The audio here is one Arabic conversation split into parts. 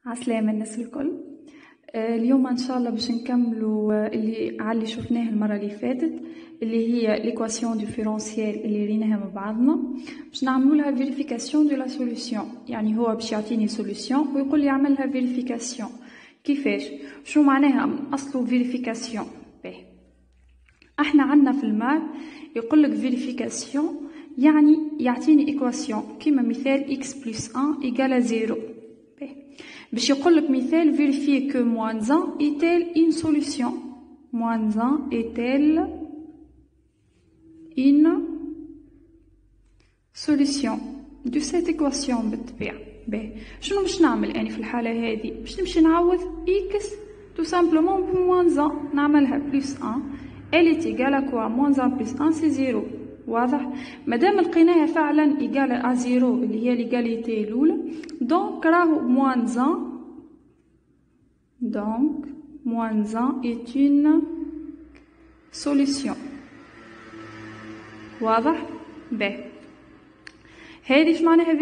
عسلامة الناس الكل. اليوم ان شاء الله باش نكملوا اللي شفناه المره اللي فاتت، اللي هي ليكواسيون ديفيرونسيال اللي ريناها مع بعضنا. باش نعملوا لها فيريفيكاسيون دو لا سوليوشن، يعني هو باش يعطيني سوليوشن ويقول لي اعمل لها فيريفيكاسيون. كيفاش؟ شو معناها من اصله فيريفيكاسيون؟ احنا عندنا في المات يقول لك فيريفيكاسيون يعني يعطيني ايكواسيون كيما مثال x بلس 1 ايكال 0. باش يقول لك مثال vérifier que moins 1 est-elle une solution. moins 1 est-elle une solution de cette équation بالطبيعة. شنو باش نعمل يعني في الحالة هذه؟ باش نمشي نعوض x tout simplement ب moins 1، نعملها plus 1 elle est égale à quoi؟ moins 1 plus 1 c'est 0. واضح؟ مادام لقيناها فعلا ايجال ا 0 اللي هي ليغاليتي الاولى، دونك راهو moins 1. donc moins 1 est une solution. واضح؟ هذه اش معناها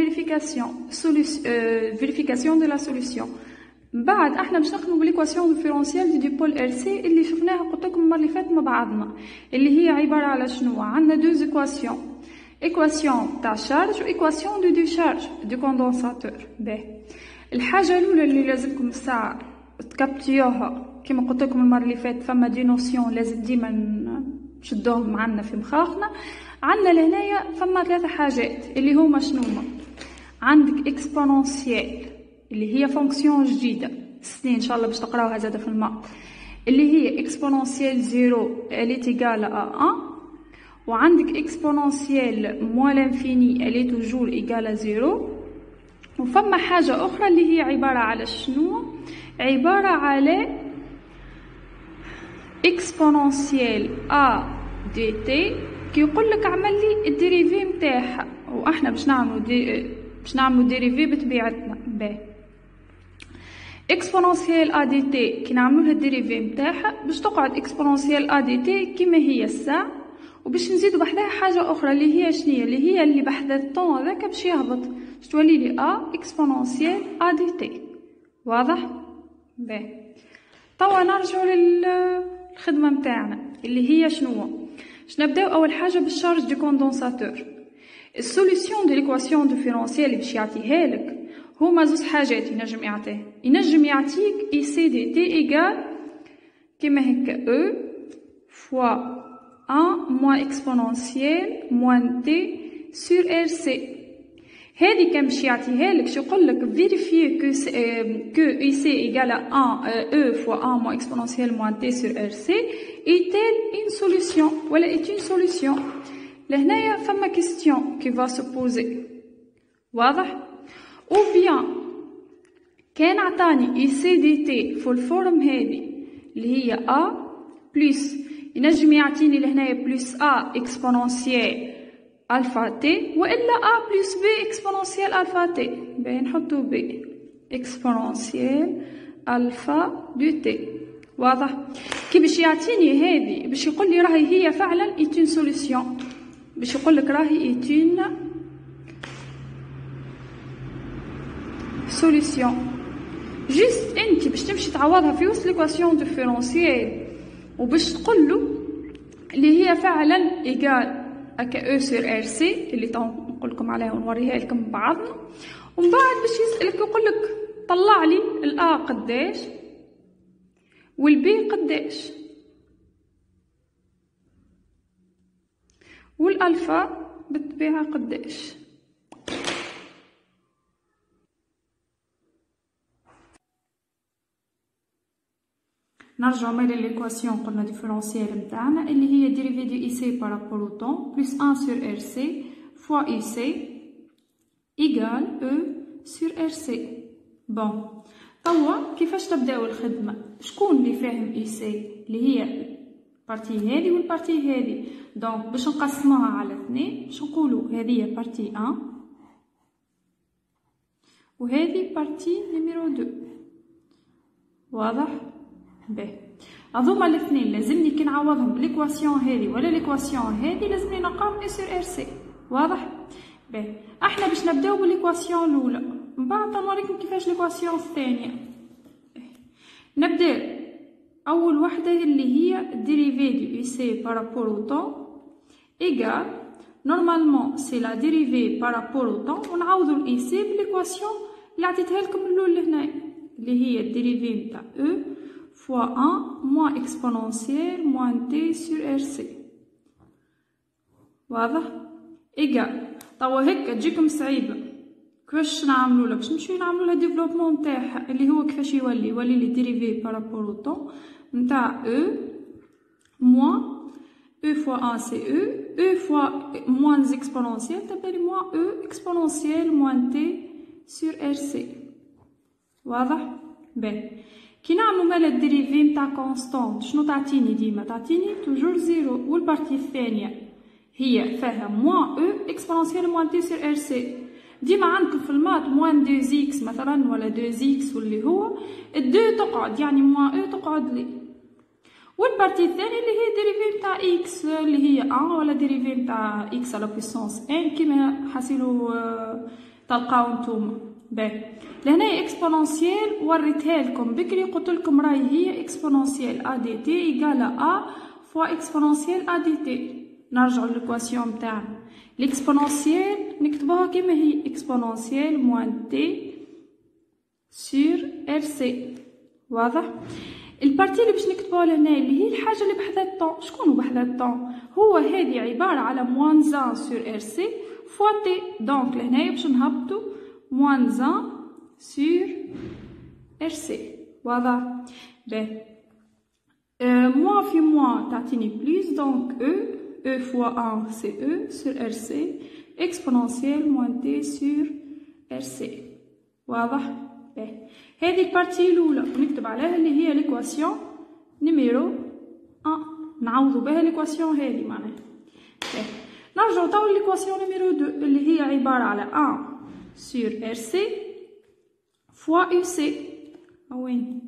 فيريفيكاسيون دو لا سوليسيون. بعد احنا باش نخدموا بالإيكواسيون ديفيرونسيال دي بول ار سي اللي شفناها قلت لكم المره اللي فاتت مع بعضنا، اللي هي عباره على شنو؟ عندنا دوز ايكواسيون، ايكواسيون تاع شارج وايكواسيون دو شارج دو كوندونساتور. الحاجه الاولى اللي لازمكم الساعه تكابتيوها كما قلت لكم المره اللي فاتت، فما دي نوسيون لازم ديما نشدوهم معنا في مخاخنا. عندنا لهنايا فما ثلاثه حاجات اللي هما شنوما؟ عندك اكسبونونسيال اللي هي فونكسيون جديده السنين ان شاء الله باش تقراوها زاده في الماء، اللي هي اكسبونونسيال 0 elle est égale à 1، وعندك اكسبونونسيال موال انفيني elle est toujours égale à 0. وفما حاجه اخرى اللي هي عباره على شنو؟ عباره على اكسبونونسيال a dt كي يقول لك اعمل لي الديريفي نتاعها، واحنا باش نعملوا ديريفي بطبيعتنا. اكسبونونسيال ا دي تي كي نعملوا لها الديريفي نتاعها باش تقعد اكسبونونسيال ا دي تي كيما هي الساعه، وباش نزيدوا بحذاها حاجه اخرى اللي هي شنية؟ اللي بحذا الطون هذاك باش يهبط، باش تولي لي ا اكسبونونسيال ا دي تي. واضح؟ توا نرجعوا للخدمه نتاعنا اللي هي شنو؟ باش نبداو اول حاجه بالشارج دو كوندونساتور. السوليوشن دو ليكواسيون ديفيرونسيال اللي باش يعطيها لك هما زوج حاجات ينجم يعطيك اي سي دي تي ايغال كيما هكا او فوا 1 موان اكسبونونسيال موان تي سور ار سي. هذه كان باش يعطيها لك شو يقول لك فيريفيي كو اي سي ايغال 1 او فوا 1 موان اكسبونونسيال موان تي سور ار سي ايتيل اون سوليوشن ولا ايت اون سوليوشن. لهنايا فما كيستيون كي فا سو بوزي. واضح؟ او بيان كان عطاني اي سي دي تي في الفورم هذه اللي هي ا بلس ينجم يعطيني لهنايا بلس ا اكسبونونسيال الفا تي، والا ا بلس بي اكسبونونسيال الفا تي. نحطو بي اكسبونونسيال الفا دو تي. واضح؟ كي باش يعطيني هذه باش يقول لي راهي هي فعلا ايت اون سوليوشن، باش يقول لك راهي ايت اون سوليوشن. جيست انت باش تمشي تعوضها في وسط ليكواسيون ديفيرونسيال وباش تقول له اللي هي فعلا ايغال اكا او سور ار سي اللي نقول لكم عليها ونوريها لكم بعضنا. ومن بعد باش يسالك يقول لك طلع لي الا قداش والبي قداش والالفا بالطبيعه قداش. نرجعوا مال ليكواسيون قلنا ديفيرونسيال نتاعنا اللي هي ديريفي دو اي سي بارابور او طون بلس 1 سور ار سي فوا اي سي ايغال او سور ار سي. بون توا كيفاش تبداو الخدمه؟ شكون اللي فاهم اي سي؟ اللي هي البارتي هذه والبارتي هذه. دونك باش نقسموها على اثنين باش نقولوا هذه بارتي 1 وهذه بارتي نيميرو 2. واضح؟ هذوما الاثنين لازمني كي نعوضهم بالإيكواسيون هذه ولا الإيكواسيون هذه لازمني نلقاهم اي سور ار سي. واضح؟ احنا باش نبداو بالإيكواسيون الاولى، من بعد تنوريكم كيفاش ليكواسيون الثانية. نبدأ أول وحدة اللي هي dérivée du IC par rapport au temps égale normalement c'est la dérivée par rapport au temps ونعوضو ال IC بالإيكواسيون اللي عطيتها لكم الأول لهنايا اللي هي الديريفي نتاع E fois 1 moins exponentielle moins T sur RC. واضح؟ إيجال توا هكا تجيكم صعيبة كيفاش نعملولا باش نمشيو نعملولها ديفلوبمون نتاعها اللي هو كيفاش يولي لي ديريفي بارابور او طون نتاع E moins E fois 1 c'est E fois moins exponentielle تبدالي moins E exponentielle moins T sur RC. واضح؟ باهي كي نعملو مالا الديريفي نتاع كونستانت شنو تعطيني ديما؟ تعطيني توجور زيرو والبارتي الثانية هي فيها موان او اكسبونونسيال موان تي سور ار سي. ديما عندكم في المات موان 2 اكس مثلا ولا 2 اكس واللي هو الدو تقعد يعني موان او تقعد لي والبارتي الثانية اللي هي ديريفي نتاع اكس اللي هي 1 ولا ديريفي نتاع اكس على بويسونس ان كيما حاسيلو تلقاو نتوما. باهي لهنا اكسبونونسيال وريتها لكم بكري قلت لكم راهي هي اكسبونونسيال ا دي تي ايكال ا فوا اكسبونونسيال ا دي تي. نرجعوا للإيكواسيون نتاعنا ليكسبونونسيال نكتبوها كيما هي اكسبونونسيال موان تي سور ار سي. واضح؟ البارتي اللي باش نكتبوها لهنا اللي هي الحاجه اللي بحذا الطون. شكون بحذا الطون؟ هو هذه عباره على موان 1 سور ار سي فوا تي. دونك لهنايا باش نهبطوا موان 1 سور ار سي. واضح؟ باهي موان في موان تعطيني بليس دونك او E fois 1 c'est E sur RC exponentielle moins T sur RC. واضح؟ باهي هذه البارتي الأولى ونكتب عليها اللي هي ليكواسيون نيميرو 1 نعوضو بها ليكواسيون هذه معناها. باهي نرجعو توا ليكواسيون نيميرو 2 اللي هي عبارة على 1 sur RC fois UC وين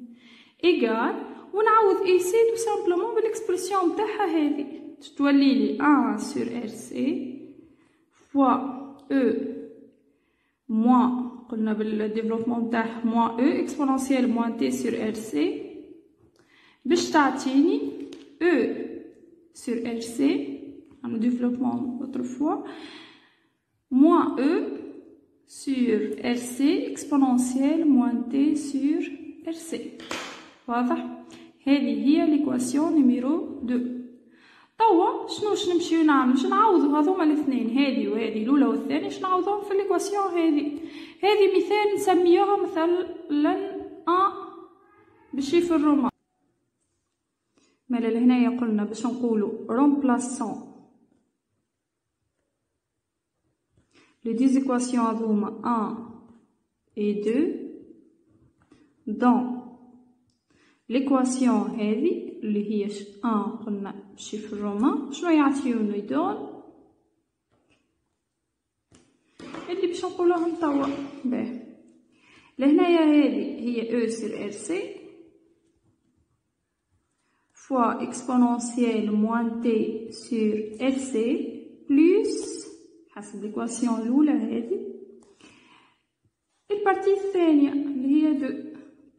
إيجال ونعوض UC تو سامبلومون بالإكسبرسيون نتاعها هذه تولي لي 1 sur RC fois E moins قلنا بالديفلوبمون نتاعها moins E exponentielle moins T sur RC باش تعطيني E sur RC عملو ديفلوبمون autre fois moins E sur RC exponentielle moins T sur RC. واضح؟ هذه هي ليكواسيون نيميرو 2. توا شنو نمشيو نعملو؟ باش نعوضو هذوما الاثنين هذه وهذه الاولى والثانيه باش نعوضوهم في ليكواسيون هذه مثال نسميوها مثلا ان بالشيفر الرومان. مالا لهنايا قلنا باش نقولو رومبلاسون لي دي زيكواسيون هذوما 1 et 2 dans ليكواسيون هذه اللي هي 1 قلنا بالشيفر الرومان شنو يعطيونا يدون اللي باش نقولوهم توا. باهي لهنايا هذه هي او سور ار سي فوا اكسبونونسيال موان تي سور ار سي بلس حسب ليكواسيون الاولى هذه البارتي الثانيه اللي هي 2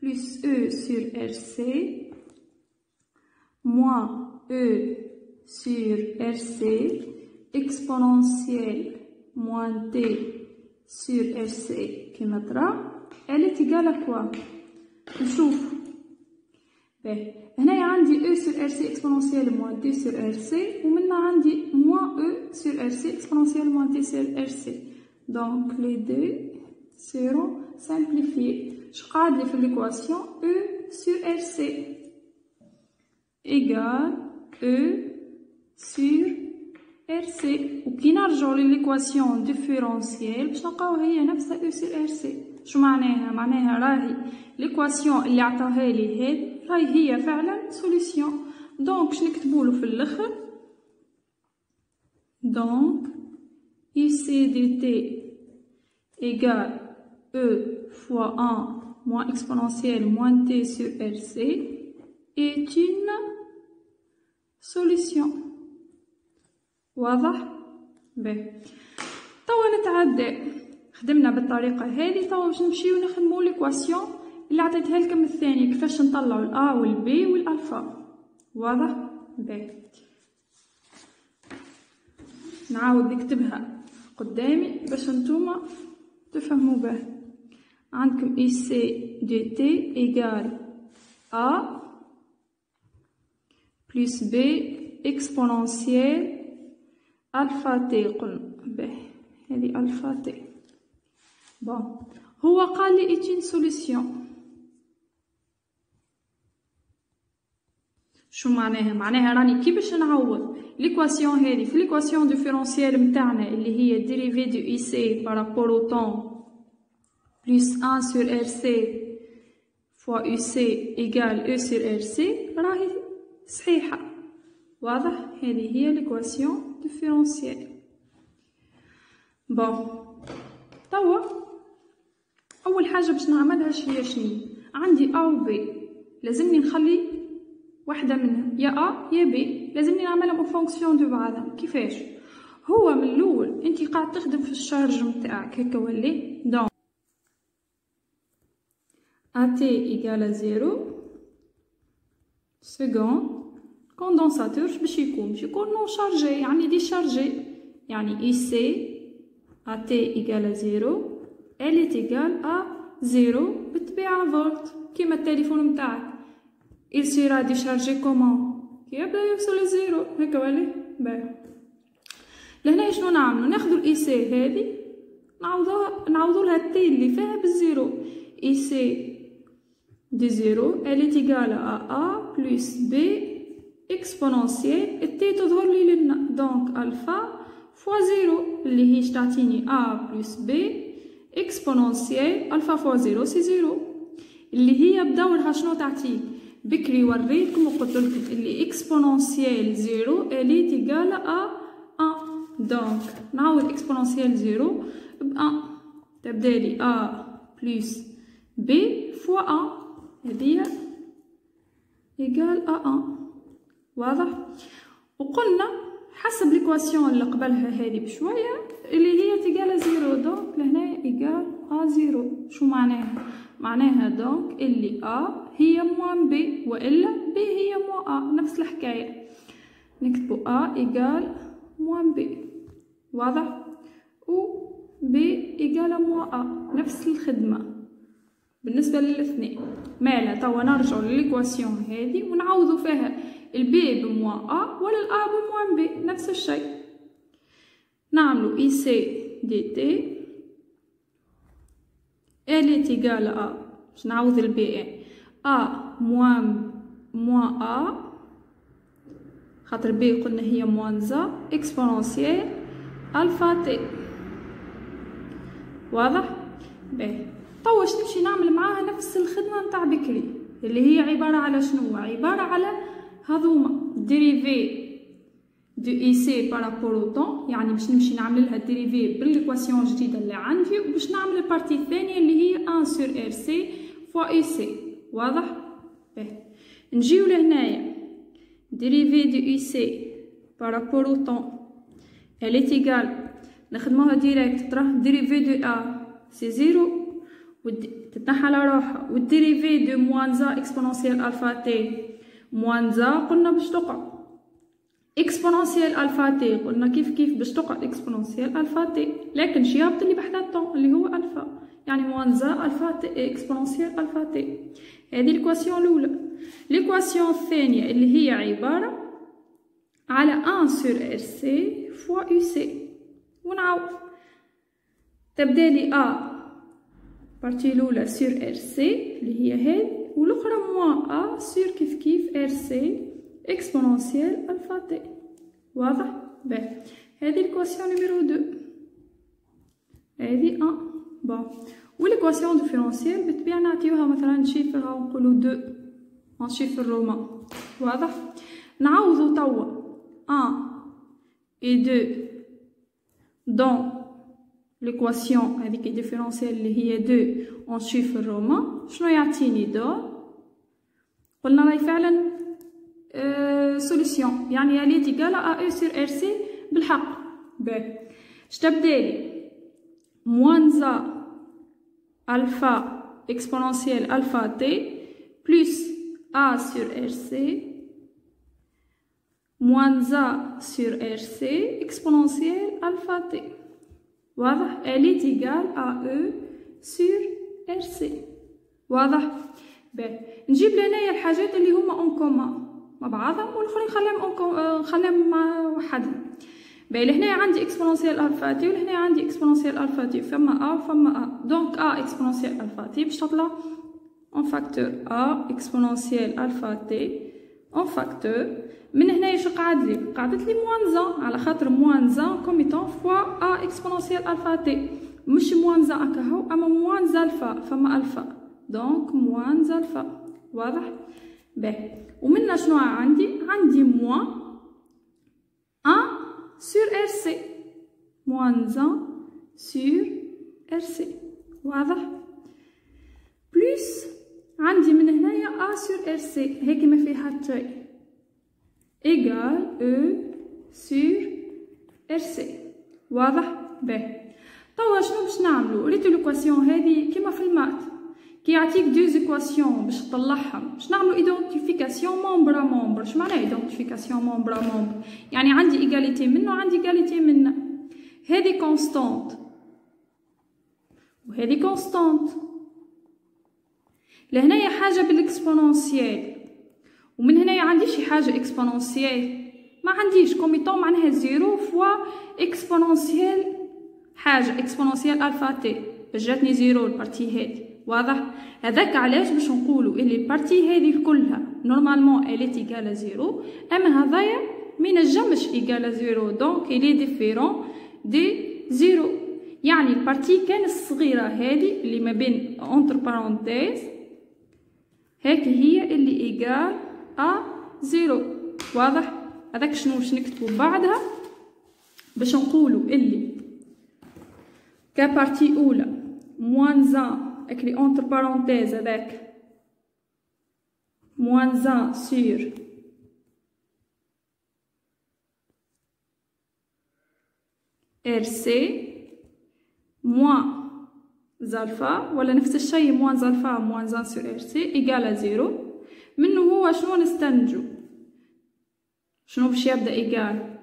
plus E sur RC moins E sur RC exponentielle moins T sur RC كما ترى elle est égale à quoi؟ نشوف باهي هنايا عندي E sur RC exponentielle moins T sur RC ومنها عندي moins E sur RC exponentielle moins T sur RC donc les deux seront simplifiés. Je قاعد في l'équation E sur RC égale E sur RC وكي نرجعو للإيكواسيون ديفيرونسيال باش نلقاو هي نفسها E sur RC. شو معناها؟ معناها راهي الإيكواسيون اللي عطاها لي هذه راهي هي فعلا سوليسيون. دونك باش نكتبولو في الآخر دونك IC dt égale E fois 1 moins exponentielle moins T sur RC est une solution. واضح؟ باهي توا نتعدى خدمنا بالطريقه هذه. توا باش نمشيو نخدمو ليكواسيون اللي عطيتها لكم الثانيه، كيفاش نطلعوا الا والبي والالفا. واضح؟ باهي، نعاود نكتبها قدامي باش نتوما تفهموا به. عندكم اي سي دي تي ايغال ا بلس بي اكسبونونسيال الفا تي. قلنا باهي هذه الفا تي. بون هو قال لي ايتين سوليسيون. شو معناها؟ معناها راني كي باش نعوض ليكواسيون هذه في ليكواسيون ديفيرونسيال نتاعنا اللي هي ديريفي دو اي سي بارابور او طون بلس 1 sur RC fois UC égale E sur RC، راهي صحيحة. واضح؟ هذه هي ليكواسيون ديفيرونسيال. بون توا أول حاجة باش نعملها هي شنو؟ عندي A و B، لازمني نخلي واحدة منهم يا A يا B، لازمني نعملهم أو فونكسيون دو بعضهم. كيفاش؟ هو من الأول أنت قاعد تخدم في الشارج متاعك هكا ولي. دونك AT égale à 0 seconde condensateur باش يكون نون شارجي، يعني ديشارجي، يعني IC AT égale à 0 elle est égale à 0 بالطبيعة فولت كيما التليفون متاعك. il sera déchargé comment كي يبدا يوصل للزيرو هكا ولا. باهي لهنا شنو نعملو؟ ناخدو الاي سي هذه نعوضولها التي اللي فيها بالزيرو. اي سي دي زيرو elle est égale à A plus B exponentielle التي تظهر لي لنا دونك الفا فوا زيرو اللي هي تعطيني A plus B exponentielle الفا فوا زيرو سي زيرو، اللي هي بدورها شنو تعطيك؟ بكري وريتكم وقلتلكم اللي اكسبونونسيال زيرو الي تيغال ا 1. دونك نعوض اكسبونونسيال زيرو ب 1 تبدالي ا بلس بي فوا 1 هذه ايغال ا 1. واضح؟ وقلنا حسب ليكواسيون اللي قبلها هذه بشويه اللي هي تيغال زيرو، دونك لهنا ايغال ا زيرو. شو معناها؟ معناها دونك اللي A هي موان B وإلا B هي موان A، نفس الحكاية نكتبو A إيجال موان B. واضح؟ و B إيجال موان A، نفس الخدمة بالنسبة للاثنين. مالا توا نرجعو للإيكواسيون هذه ونعوضو فيها البي بموان A ولا الA بموان B، نفس الشيء. نعملو إي سي دي تي elle est égale à باش نعوض البي A موان A خاطر بي قلنا هي موان زا اكسبونونسيال الفا تي. واضح؟ باهي توا واش نمشي نعمل معاها نفس الخدمة متاع بكري اللي هي عبارة على شنو؟ عبارة على هذوما ديريفي دو اي سي بارابور او طون، يعني باش نمشي نعمل لها ديريفي بالايكواسيون الجديده اللي عندي، وباش نعمل البارتي الثانيه اللي هي 1 سور ار سي فوا اي سي. واضح؟ باهي نجيو لهنايا ديريفي دو اي سي بارابور او طون elle est égale نخدموها ديريكت تروح ديريفي دو ا سي زيرو تتنحى على روحها، والديريفي دو موان زا اكسبونونسيال الفا تي موان زا قلنا باش تقع اكسبونونسيال الفا تي قلنا كيف باش تقعد اكسبونونسيال الفا تي، لكن شيابط اللي بحدا الطون اللي هو الفا، يعني موان زا الفا تي اكسبونونسيال الفا تي. هذه الايكواسيون الاولى. الايكواسيون الثانيه اللي هي عباره على 1 سور ار سي فوا يو سي، ونعاود تبدالي ا بارتي الاولى سور ار سي اللي هي هذه، والاخرى موان ا سور كيف ار سي اكسبونونسيال الفا تي. واضح؟ باهي هذه الكواسيون نيميرو 2 هذه 1. بون والكواسيون ديفيرونسيال بالطبيعه نعطيوها مثلا شيفرها ونقولو 2 اون شيفر رومان. واضح؟ نعوضو توا 1 et 2 دون ليكواسيون هذيك ديفيرونسيال اللي هي 2 اون شيفر رومان. شنو يعطيني دور؟ قلنا راهي فعلا سوليسيون، يعني elle est égale à E sur RC بالحق. باهي اش تبدالي؟ moins A alpha exponentielle alpha t plus A sur RC moins A sur RC exponentielle alpha t. واضح؟ elle est égale à E sur RC. واضح؟ باهي نجيب لهنايا الحاجات اللي هما اون كومان مع بعضهم والاخرين نخليهم مع وحدهم. باهي لهنايا عندي اكسبونونسيال الفا تي ولهنايا عندي اكسبونونسيال الفا تي، فما ا وفما ا، دونك ا اكسبونونسيال الفا تي باش تطلع اون فاكتور ا اكسبونونسيال الفا تي اون فاكتور. من هنايا شو قعد لي؟ قعدت لي موان زان على خاطر موان زان كوميتون فوا ا اكسبونونسيال الفا تي، مش موان زان هكا اما موان زالفا، فما الفا دونك موان زالفا. واضح؟ باهي ومنها شنو عندي موان 1 sur RC moins 1 sur RC. واضح؟ بلس عندي من هنايا A sur RC هيك ما فيها شيء égal E sur RC. واضح؟ باهي توا شنو باش نعملو؟ ريتو ليكواسيون هذه كيما في المات كي يعطيك دو زيكواسيون باش تطلعهم باش نعملو ايدونتيفيكاسيون مومبر ا مومبر. اش معناها ايدونتيفيكاسيون مومبر ا مومبر؟ يعني عندي ايغاليتي منه وعندي ايغاليتي منه، هذه كونستانت وهذه كونستانت. لهنايا حاجه بالاكسبونونسيال ومن هنايا عندي شي حاجه اكسبونونسيال ما عنديش كوميتون معناها 0 فوا اكسبونونسيال حاجه اكسبونونسيال الفا تي باش جاتني 0 البارتي هذه. واضح؟ هذاك علاش باش نقولوا اللي البارتي هذه كلها نورمالمون اليت ايغال 0 اما هذايا ما ينجمش ايغال 0 دونك الي ديفيرون دي 0. يعني البارتي كان الصغيره هذه اللي ما بين اونتر بارونتيز هيك هي اللي ايغال ا 0. واضح؟ هذاك شنو باش نكتبوا بعدها باش نقولوا اللي كبارتي اولى موان 1 écrit entre parenthèses avec moins 1 sur RC moins alpha ولا نفس الشيء moins alpha moins 1 sur RC égale à 0. منه هو شنو نستنتجو؟ شنو باش يبدا إيجال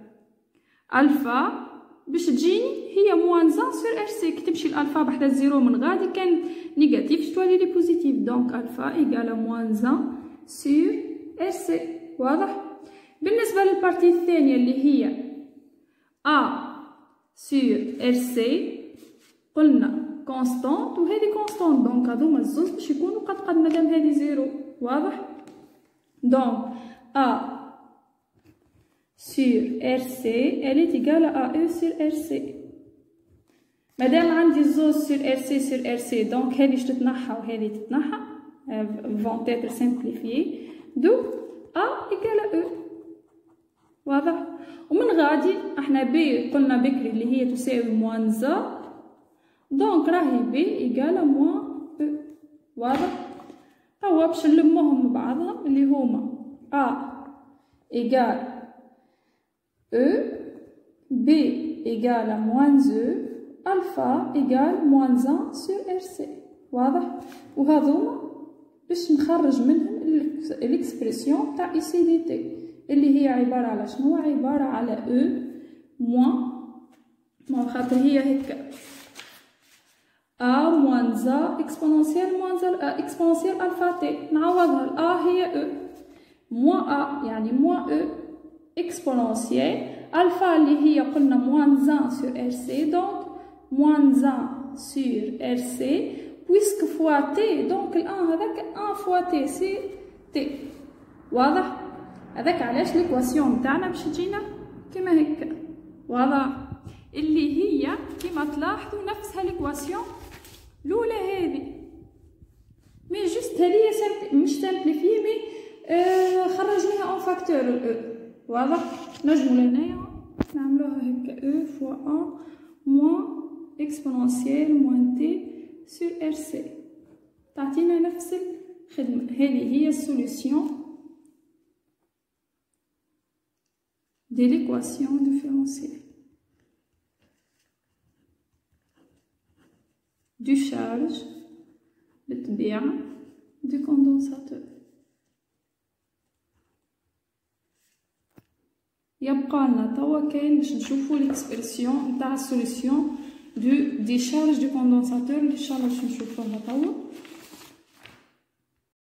الفا باش تجيني هي موان 1 سور ار سي. كي تمشي الالفا بحدا الزيرو من غادي كان نيجاتيف تولي لي بوزيتيف دونك الفا ايكال موان 1 سور ار سي. واضح؟ بالنسبه للبارتي الثانيه اللي هي ا سور ار سي قلنا كونستانت وهذه كونستانت دونك هذوما الزوز باش يكونوا قد مادام هذه زيرو. واضح؟ دونك ا sur RC elle est égale à E sur RC. مادام عندي زوز sur RC دونك هذه تتنحى وهذه تتنحى vont être simplifiées دو A égale à E. واضح؟ ومن غادي احنا B قلنا بكري اللي هي تساوي موان زا دونك راهي B égale à موان E. واضح؟ توا باش نلموهم ببعضهم اللي هما A égale E, B égale à moins E, alpha égale moins 1 sur RC. واضح؟ وهذوما باش نخرج منهم الاكسبرسيون تاع اي سي دي تي اللي هي عبارة على شنو؟ عبارة على E موان خاطر هي هكا A moins A exponentielle alpha t نعوضها ال A هي E moins A يعني moins E exponentielle alpha اللي هي قلنا moins 1 sur RC donc moins 1 sur RC puisque fois t donc ال 1 هذاك 1 fois t c'est t. واضح؟ هذاك علاش ليكواسيون تاعنا باش تجينا كيما هكا. واضح؟ اللي هي كيما تلاحظوا نفسها ليكواسيون الاولى هذه مي جوست هذه مش سامبليفي مي خرجناها اون فاكتور ال واضح؟ نجمو لهنايا نعملوها هكا او فوا ان موان اكسبونونسيال موان تي سور ار سي تعطينا نفس الخدمة. هذه هي السوليسيون دي ليكواسيون ديفيرونسيال. du charge بالطبيعة du condensateur. يبقى لنا توا كاين باش نشوفو ليكسبرسيون نتاع السوليسيون دي شارج دو كوندونساتور اللي ان شاء الله باش نشوفوها توا.